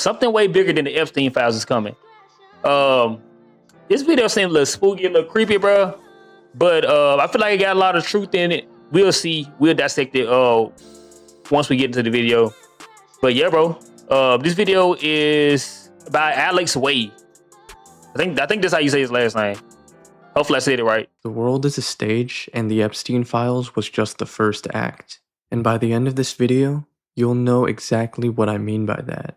Something way bigger than the Epstein files is coming. Um, this video seemed a little spooky, a little creepy, bro. But I feel like it got a lot of truth in it. We'll see. We'll dissect it once we get into the video. But yeah, bro. This video is by Alex Way. I think that's how you say his last name. Hopefully I said it right. The world is a stage, and the Epstein files was just the first act. And by the end of this video, you'll know exactly what I mean by that.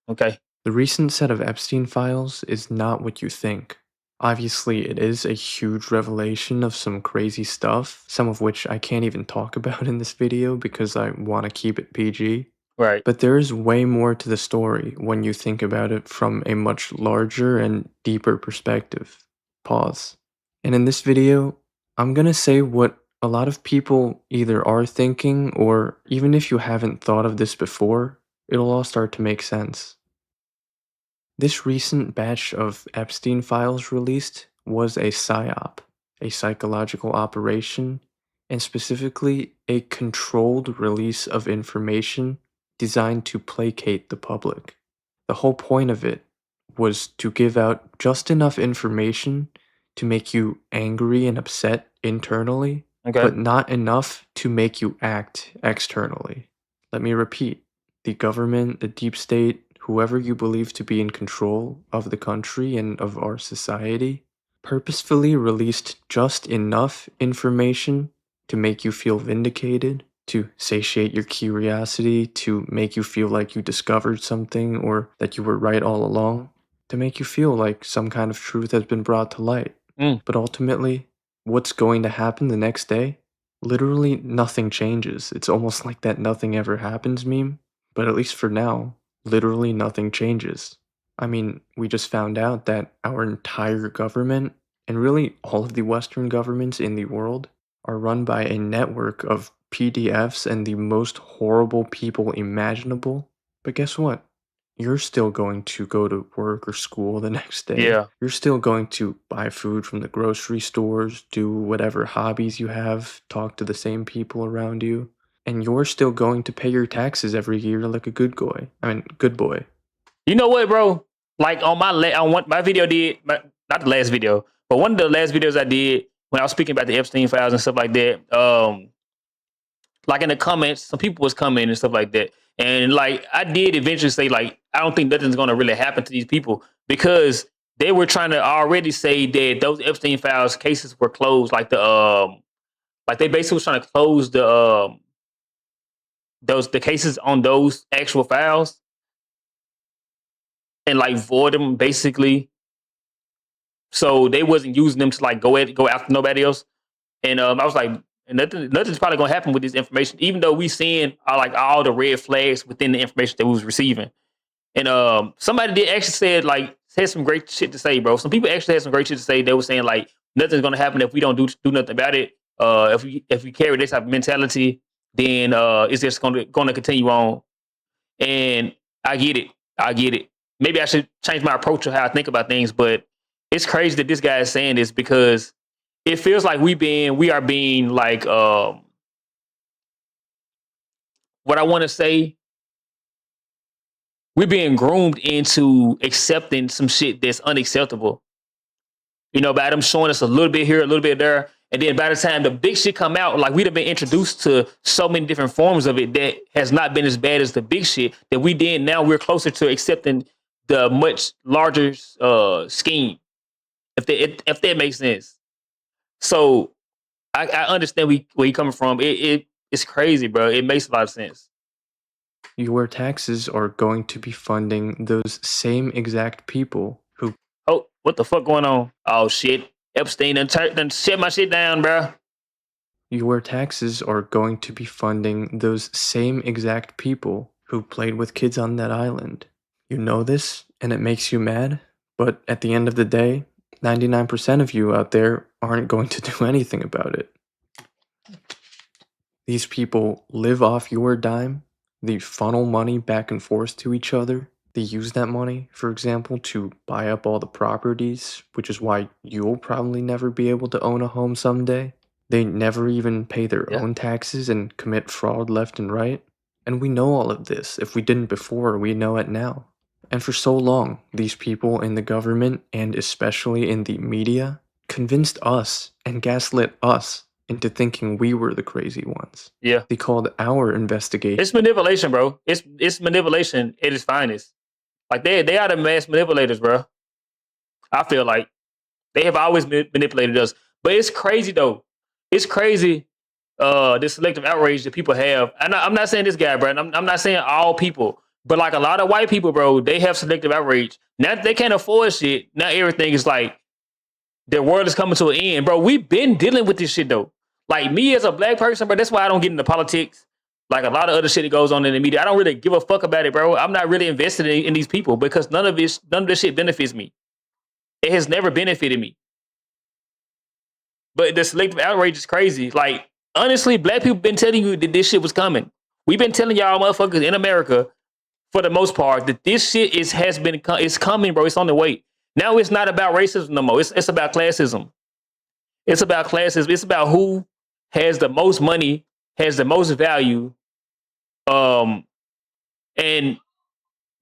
Okay. The recent set of Epstein files is not what you think. Obviously, it is a huge revelation of some crazy stuff, some of which I can't even talk about in this video because I want to keep it PG. Right. But there is way more to the story when you think about it from a much larger and deeper perspective. Pause. And in this video, I'm gonna say what a lot of people either are thinking, or even if you haven't thought of this before, it'll all start to make sense. This recent batch of Epstein files released was a PSYOP, a psychological operation, and specifically a controlled release of information designed to placate the public. The whole point of it was to give out just enough information to make you angry and upset internally, but not enough to make you act externally. Let me repeat. The government, the deep state, whoever you believe to be in control of the country and of our society, purposefully released just enough information to make you feel vindicated, to satiate your curiosity, to make you feel like you discovered something or that you were right all along, to make you feel like some kind of truth has been brought to light. But ultimately, what's going to happen the next day? Literally nothing changes. It's almost like that nothing ever happens meme, but at least for now, literally nothing changes. I mean, we just found out that our entire government, and really all of the Western governments in the world, are run by a network of PDFs and the most horrible people imaginable. But guess what? You're still going to go to work or school the next day. Yeah. You're still going to buy food from the grocery stores, do whatever hobbies you have, talk to the same people around you. And you're still going to pay your taxes every year like a good boy. Good boy. You know what, bro? Like on my video not the last video, but one of the last videos I did when I was speaking about the Epstein files and stuff like that. Like in the comments, some people was commenting and stuff like that. And like I did eventually say, like, I don't think nothing's gonna really happen to these people because they were trying to already say that those Epstein files cases were closed. Like like they basically was trying to close the cases on those actual files and like void them basically. So they wasn't using them to like go after nobody else. And I was like, nothing's probably gonna happen with this information, even though we seeing like all the red flags within the information that we was receiving. And somebody did actually said some great shit to say, bro. Some people actually had some great shit to say. They were saying like nothing's gonna happen if we don't do nothing about it. If we carry this type of mentality, then it's just gonna continue on. And I get it. Maybe I should change my approach to how I think about things, but it's crazy that this guy is saying this because it feels like we are being like what I want to say, we're being groomed into accepting some shit that's unacceptable. You know, by them showing us a little bit here, a little bit there, and then by the time the big shit come out, like we'd have been introduced to so many different forms of it that has not been as bad as the big shit that we did. Now we're closer to accepting the much larger scheme, if that makes sense. So I understand where you're coming from. It's crazy, bro. It makes a lot of sense. Your taxes are going to be funding those same exact people who... Oh, what the fuck going on? Oh, shit. Epstein done shut my shit down, bro. Your taxes are going to be funding those same exact people who played with kids on that island. You know this, and it makes you mad, but at the end of the day, 99% of you out there aren't going to do anything about it. These people live off your dime. They funnel money back and forth to each other. They use that money, for example, to buy up all the properties, which is why you'll probably never be able to own a home someday. They never even pay their own taxes and commit fraud left and right. And we know all of this. If we didn't before, we know it now. And for so long, these people in the government, and especially in the media, convinced us and gaslit us into thinking we were the crazy ones. Yeah. They called our investigation. It's manipulation, bro. It's manipulation at its finest. Like they are the mass manipulators, bro. I feel like they have always manipulated us. But it's crazy though. It's crazy. This selective outrage that people have. I'm not saying this guy, bro. I'm not saying all people, but like a lot of white people, bro, they have selective outrage. Now that they can't afford shit, now everything is like their world is coming to an end, bro. We've been dealing with this shit though. Like me as a black person, bro, that's why I don't get into politics. Like a lot of other shit that goes on in the media, I don't really give a fuck about it, bro. I'm not really invested in these people because none of this shit benefits me. It has never benefited me. But the selective outrage is crazy. Like, honestly, black people been telling you that this shit was coming. We've been telling y'all motherfuckers in America, for the most part, that this shit is coming, bro. It's on the way. Now it's not about racism no more. It's about classism. It's about classism. It's about who has the most money, has the most value. And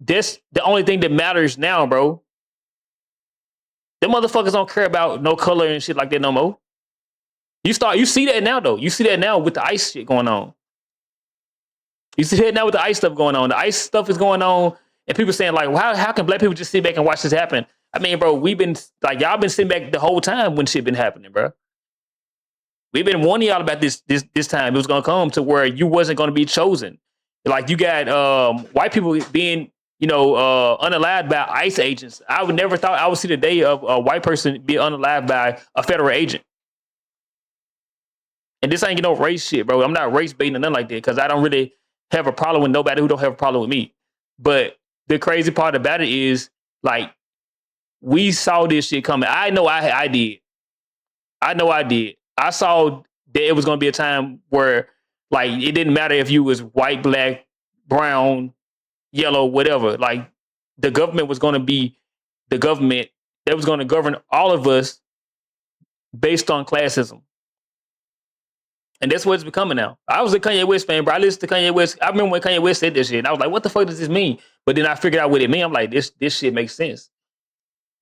that's the only thing that matters now, bro. Them motherfuckers don't care about no color and shit like that no more. You see that now though. You see that now with the ICE shit going on. You see that now with the ICE stuff going on. The ICE stuff is going on, and people saying like, well, how can black people just sit back and watch this happen? I mean, bro, we've been like y'all been sitting back the whole time when shit been happening, bro. We've been warning y'all about this time. It was gonna come to where you wasn't gonna be chosen. Like you got white people being, unalived by ICE agents. I would never thought I would see the day of a white person be unalived by a federal agent. And this ain't no race shit, bro. I'm not race baiting or nothing like that because I don't really have a problem with nobody who don't have a problem with me. But the crazy part about it is, like, we saw this shit coming. I know I did. I know I did. I saw that it was going to be a time where, like, it didn't matter if you was white, black, brown, yellow, whatever. Like, the government was going to be the government that was going to govern all of us based on classism. And that's what it's becoming now. I was a Kanye West fan, bro. I listened to Kanye West. I remember when Kanye West said this shit, and I was like, what the fuck does this mean? But then I figured out what it meant. I'm like, this shit makes sense.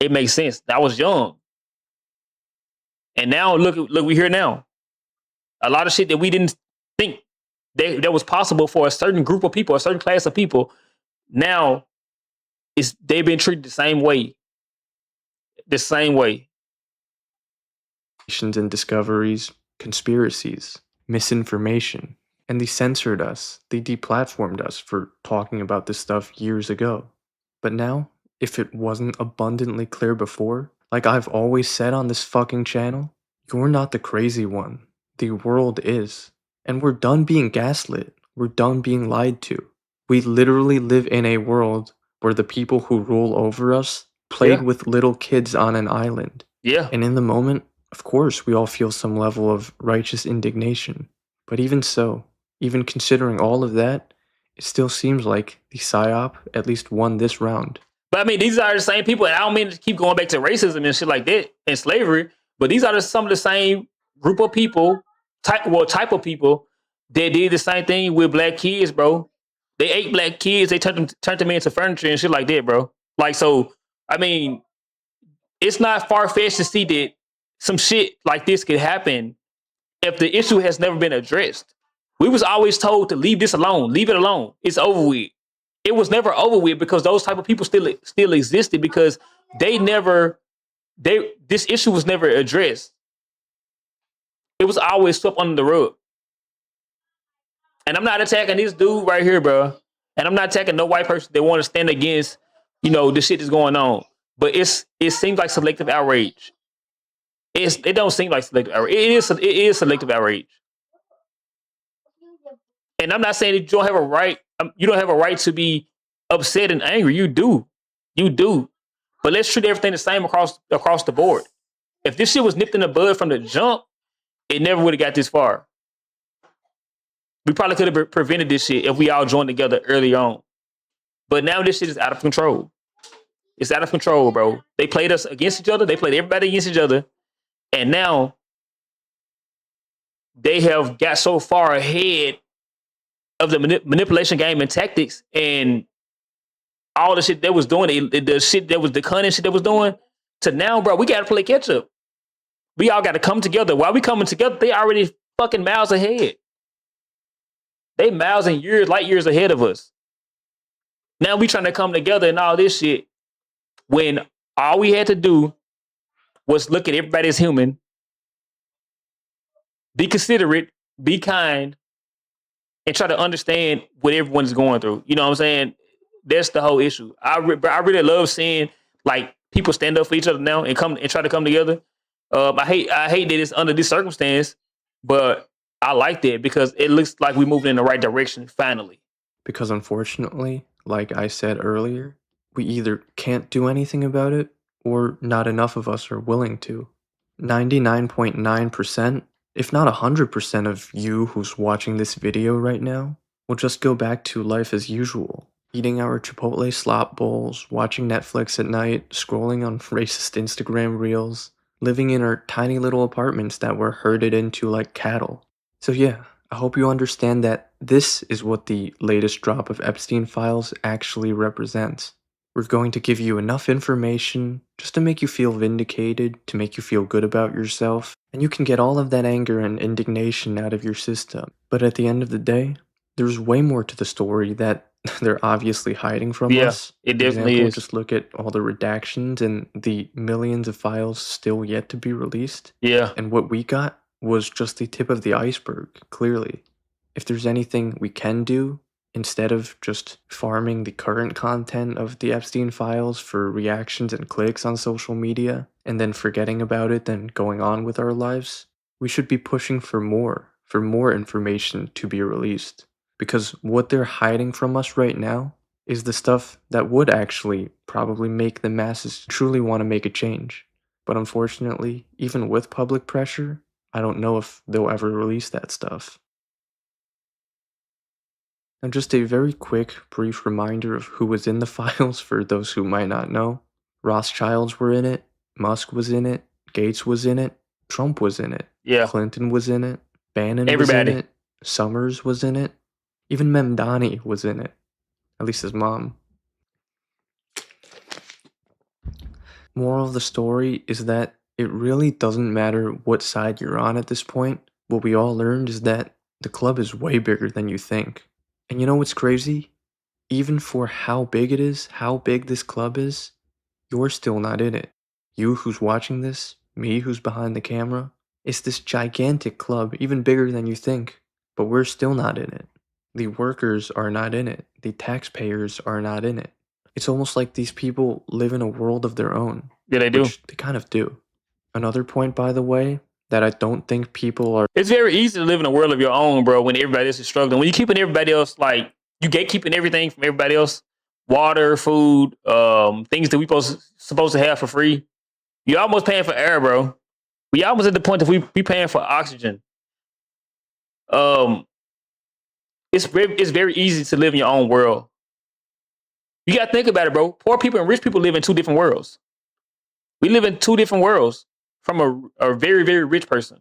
It makes sense. I was young. And now look, we here now. A lot of shit that we didn't think that was possible for a certain group of people, a certain class of people, now they've been treated the same way. The same way. And discoveries, conspiracies, misinformation, and they censored us. They deplatformed us for talking about this stuff years ago. But now, if it wasn't abundantly clear before, like I've always said on this fucking channel, you're not the crazy one. The world is. And we're done being gaslit. We're done being lied to. We literally live in a world where the people who rule over us played with little kids on an island. Yeah. And in the moment, of course, we all feel some level of righteous indignation. But even so, even considering all of that, it still seems like the PSYOP at least won this round. But I mean, these are the same people, and I don't mean to keep going back to racism and shit like that and slavery, but these are some of the same group of people, type of people that did the same thing with black kids, bro. They ate black kids, they turned them into furniture and shit like that, bro. Like, so, I mean, it's not far-fetched to see that some shit like this could happen if the issue has never been addressed. We was always told to leave this alone, leave it alone. It's over with. It was never over with because those type of people still existed because this issue was never addressed. It was always swept under the rug. And I'm not attacking this dude right here, bro. And I'm not attacking no white person that want to stand against, the shit that's going on. But it seems like selective outrage. It don't seem like selective outrage. It is selective outrage. And I'm not saying that you don't have a right. You don't have a right to be upset and angry. You do. But let's treat everything the same across the board. If this shit was nipped in the bud from the jump, it never would have got this far. We probably could have prevented this shit if we all joined together early on. But now this shit is out of control. It's out of control, bro. They played us against each other. They played everybody against each other. And now they have got so far ahead of the manipulation game and tactics and all the shit they was doing, the shit that was the cunning shit that was doing, to now, bro, we got to play catch up. We all got to come together. While we coming together, they already fucking miles ahead. They miles and years, light years ahead of us. Now we trying to come together and all this shit when all we had to do was look at everybody as human, be considerate, be kind, and try to understand what everyone's going through. You know what I'm saying? That's the whole issue. I really love seeing like people stand up for each other now and come and try to come together. I hate that it's under this circumstance, but I like that because it looks like we're moving in the right direction finally. Because unfortunately, like I said earlier, we either can't do anything about it or not enough of us are willing to. 99.9%, if not 100% of you who's watching this video right now, will just go back to life as usual. Eating our Chipotle slop bowls, watching Netflix at night, scrolling on racist Instagram reels, living in our tiny little apartments that were herded into like cattle. So yeah, I hope you understand that this is what the latest drop of Epstein files actually represents. We're going to give you enough information just to make you feel vindicated, to make you feel good about yourself, and you can get all of that anger and indignation out of your system. But at the end of the day, there's way more to the story that they're obviously hiding from us. It For definitely example, is. just look at all the redactions and the millions of files still yet to be released. Yeah. And what we got was just the tip of the iceberg, clearly. If there's anything we can do, instead of just farming the current content of the Epstein files for reactions and clicks on social media, and then forgetting about it, then going on with our lives, we should be pushing for more information to be released. Because what they're hiding from us right now is the stuff that would actually probably make the masses truly want to make a change. But unfortunately, even with public pressure, I don't know if they'll ever release that stuff. And just a very quick, brief reminder of who was in the files for those who might not know. Rothschilds were in it, Musk was in it, Gates was in it, Trump was in it, Yeah. Clinton was in it, Bannon Everybody. was in it, Summers was in it, even Memdani was in it, at least his mom. Moral of the story is that it really doesn't matter what side you're on at this point. What we all learned is that the club is way bigger than you think. And you know what's crazy? Even for how big it is, how big this club is, you're still not in it. You who's watching this, me who's behind the camera, it's this gigantic club, even bigger than you think, but we're still not in it. The workers are not in it. The taxpayers are not in it. It's almost like these people live in a world of their own. Yeah, they do. Which they kind of do. Another point, by the way, that I don't think people are... It's very easy to live in a world of your own, bro, when everybody else is struggling. When you're keeping everybody else, like, you gatekeeping everything from everybody else, water, food, things that we supposed to have for free, you're almost paying for air, bro. We almost at the point that we paying for oxygen. It's very easy to live in your own world. You got to think about it, bro. Poor people and rich people live in two different worlds. We live in two different worlds from a very, very rich person.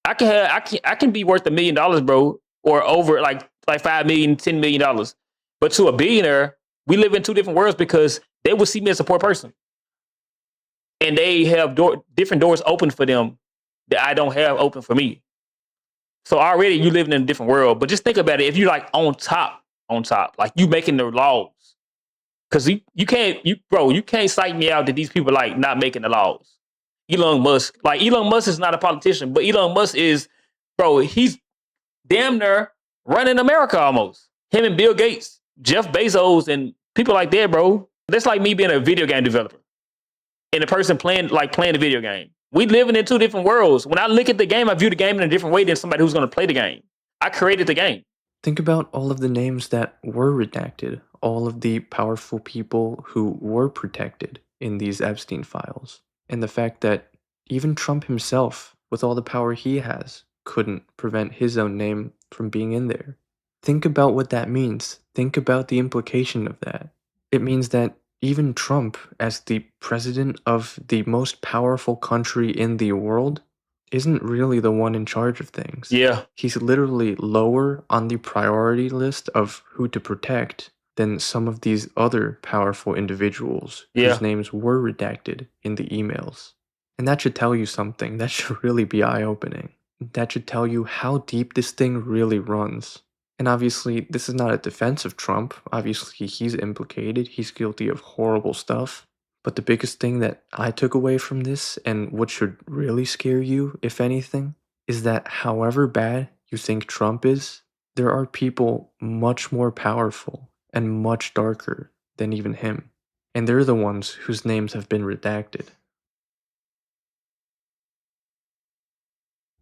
I can be worth $1 million, bro, or over like $5 million, $10 million. But to a billionaire, we live in two different worlds because they will see me as a poor person. And they have different doors open for them that I don't have open for me. So already you living in a different world. But just think about it. If you're like on top, like you making the laws. Because you can't cite me out that these people like not making the laws. Elon Musk is not a politician, but Elon Musk is, bro, he's damn near running America almost. Him and Bill Gates, Jeff Bezos, and people like that, bro. That's like me being a video game developer and a person playing the video game. We living in two different worlds. When I look at the game, I view the game in a different way than somebody who's going to play the game. I created the game. Think about all of the names that were redacted, all of the powerful people who were protected in these Epstein files, and the fact that even Trump himself, with all the power he has, couldn't prevent his own name from being in there. Think about what that means. Think about the implication of that. It means that even Trump, as the president of the most powerful country in the world, isn't really the one in charge of things. Yeah. He's literally lower on the priority list of who to protect than some of these other powerful individuals whose Yeah. names were redacted in the emails. And that should tell you something. That should really be eye-opening. That should tell you how deep this thing really runs. And obviously, this is not a defense of Trump. Obviously, he's implicated. He's guilty of horrible stuff. But the biggest thing that I took away from this, and what should really scare you, if anything, is that however bad you think Trump is, there are people much more powerful and much darker than even him. And they're the ones whose names have been redacted.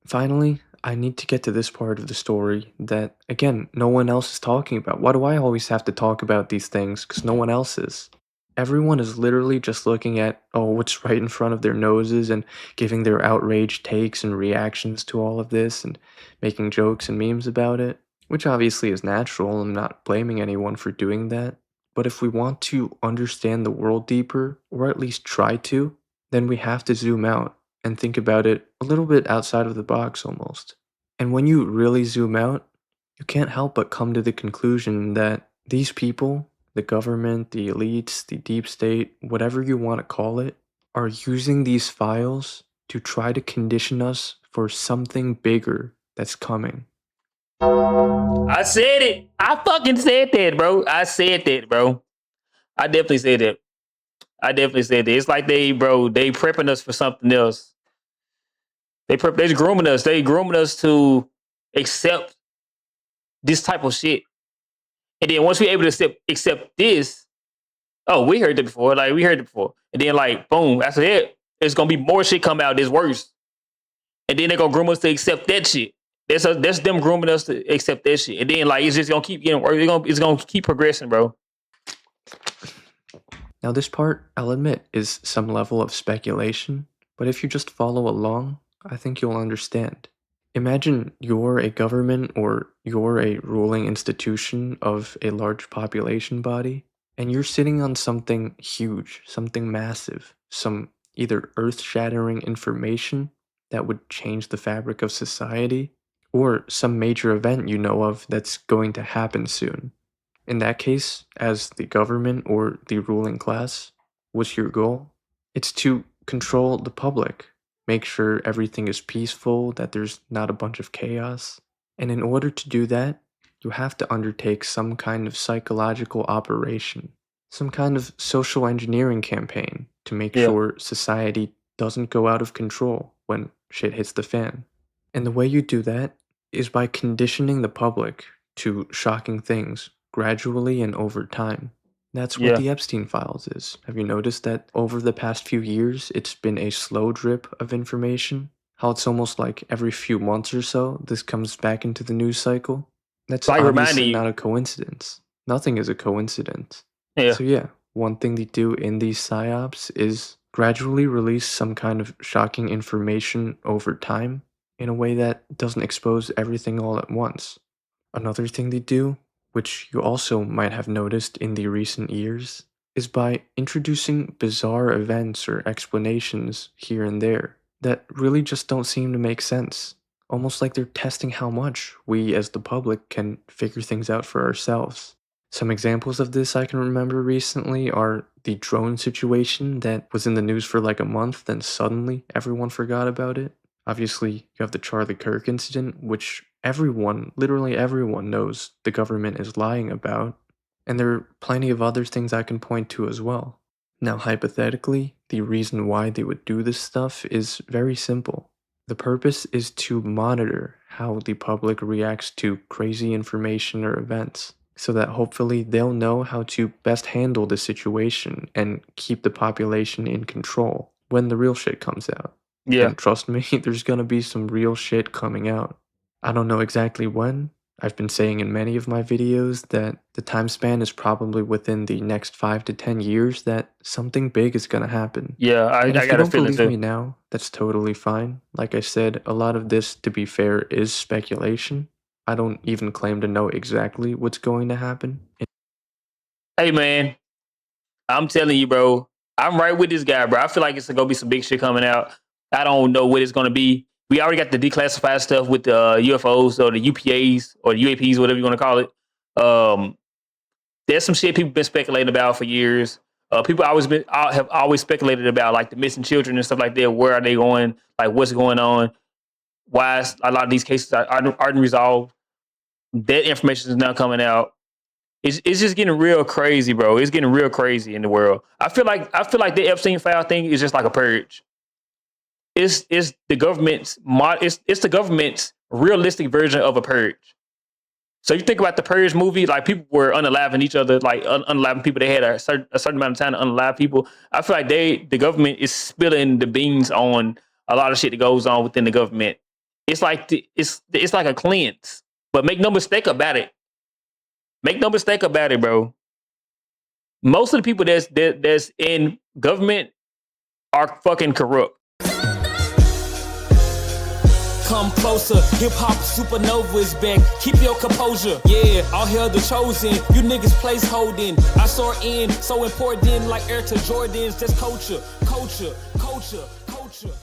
Finally, I need to get to this part of the story that, again, no one else is talking about. Why do I always have to talk about these things? Because no one else is. Everyone is literally just looking at, oh, what's right in front of their noses and giving their outraged takes and reactions to all of this and making jokes and memes about it, which obviously is natural. I'm not blaming anyone for doing that. But if we want to understand the world deeper, or at least try to, then we have to zoom out and think about it a little bit outside of the box almost. And when you really zoom out, you can't help but come to the conclusion that these people, the government, the elites, the deep state, whatever you want to call it, are using these files to try to condition us for something bigger that's coming. I said it. I fucking said that, bro. I said that, bro. I definitely said that. I definitely said that. It's like they prepping us for something else. They grooming us. They grooming us to accept this type of shit. And then once we're able to accept this, oh, we heard it before. Like we heard it before. And then like boom, after that, there's gonna be more shit come out that's worse. And then they're gonna groom us to accept that shit. That's them grooming us to accept that shit. And then like it's just gonna keep getting worse. It's gonna keep progressing, bro. Now, this part, I'll admit, is some level of speculation, but if you just follow along, I think you'll understand. Imagine you're a government or you're a ruling institution of a large population body, and you're sitting on something huge, something massive, some either earth shattering information that would change the fabric of society, or some major event you know of that's going to happen soon. In that case, as the government or the ruling class, what's your goal? It's to control the public, make sure everything is peaceful, that there's not a bunch of chaos. And in order to do that, you have to undertake some kind of psychological operation, some kind of social engineering campaign to make Yeah. sure society doesn't go out of control when shit hits the fan. And the way you do that is by conditioning the public to shocking things gradually and over time. That's what Yeah. the Epstein files is. Have you noticed that over the past few years, it's been a slow drip of information? How it's almost like every few months or so, this comes back into the news cycle? That's Like reminding obviously you. not a coincidence. Nothing is a coincidence. Yeah. So, yeah, one thing they do in these psyops is gradually release some kind of shocking information over time in a way that doesn't expose everything all at once. Another thing they do, which you also might have noticed in the recent years, is by introducing bizarre events or explanations here and there that really just don't seem to make sense. Almost like they're testing how much we as the public can figure things out for ourselves. Some examples of this I can remember recently are the drone situation that was in the news for like a month, then suddenly everyone forgot about it. Obviously, you have the Charlie Kirk incident, which everyone, literally everyone, knows the government is lying about. And there are plenty of other things I can point to as well. Now, hypothetically, the reason why they would do this stuff is very simple. The purpose is to monitor how the public reacts to crazy information or events, so that hopefully they'll know how to best handle the situation and keep the population in control when the real shit comes out. Yeah. And trust me, there's gonna be some real shit coming out. I don't know exactly when. I've been saying in many of my videos that the time span is probably within the next 5 to 10 years that something big is gonna happen. Yeah. And I if you got a don't feeling believe too. me now, that's totally fine. Like I said, a lot of this, to be fair, is speculation. I don't even claim to know exactly what's going to happen. Hey man, I'm telling you, bro. I'm right with this guy, bro. I feel like it's gonna be some big shit coming out. I don't know what it's gonna be. We already got the declassified stuff with the UFOs or the UPAs or the UAPs, whatever you want to call it. Um, there's some shit people been speculating about for years. People have always speculated about like the missing children and stuff like that. Where are they going? Like what's going on? Why is a lot of these cases aren't resolved? That information is now coming out. It's just getting real crazy, bro. It's getting real crazy in the world. I feel like the Epstein file thing is just like a purge. It's the government's it's the government's realistic version of a purge. So you think about the Purge movie, like people were unaliving each other, like unaliving people. They had a certain amount of time to unalive people. I feel like the government is spilling the beans on a lot of shit that goes on within the government. It's like it's like a cleanse. But make no mistake about it. Make no mistake about it, bro. Most of the people that's in government are fucking corrupt. Come closer, hip-hop supernova is back. Keep your composure, yeah, all hail the chosen. You niggas place holding. I saw in, so important like Air to Jordans. Just culture, culture, culture, culture.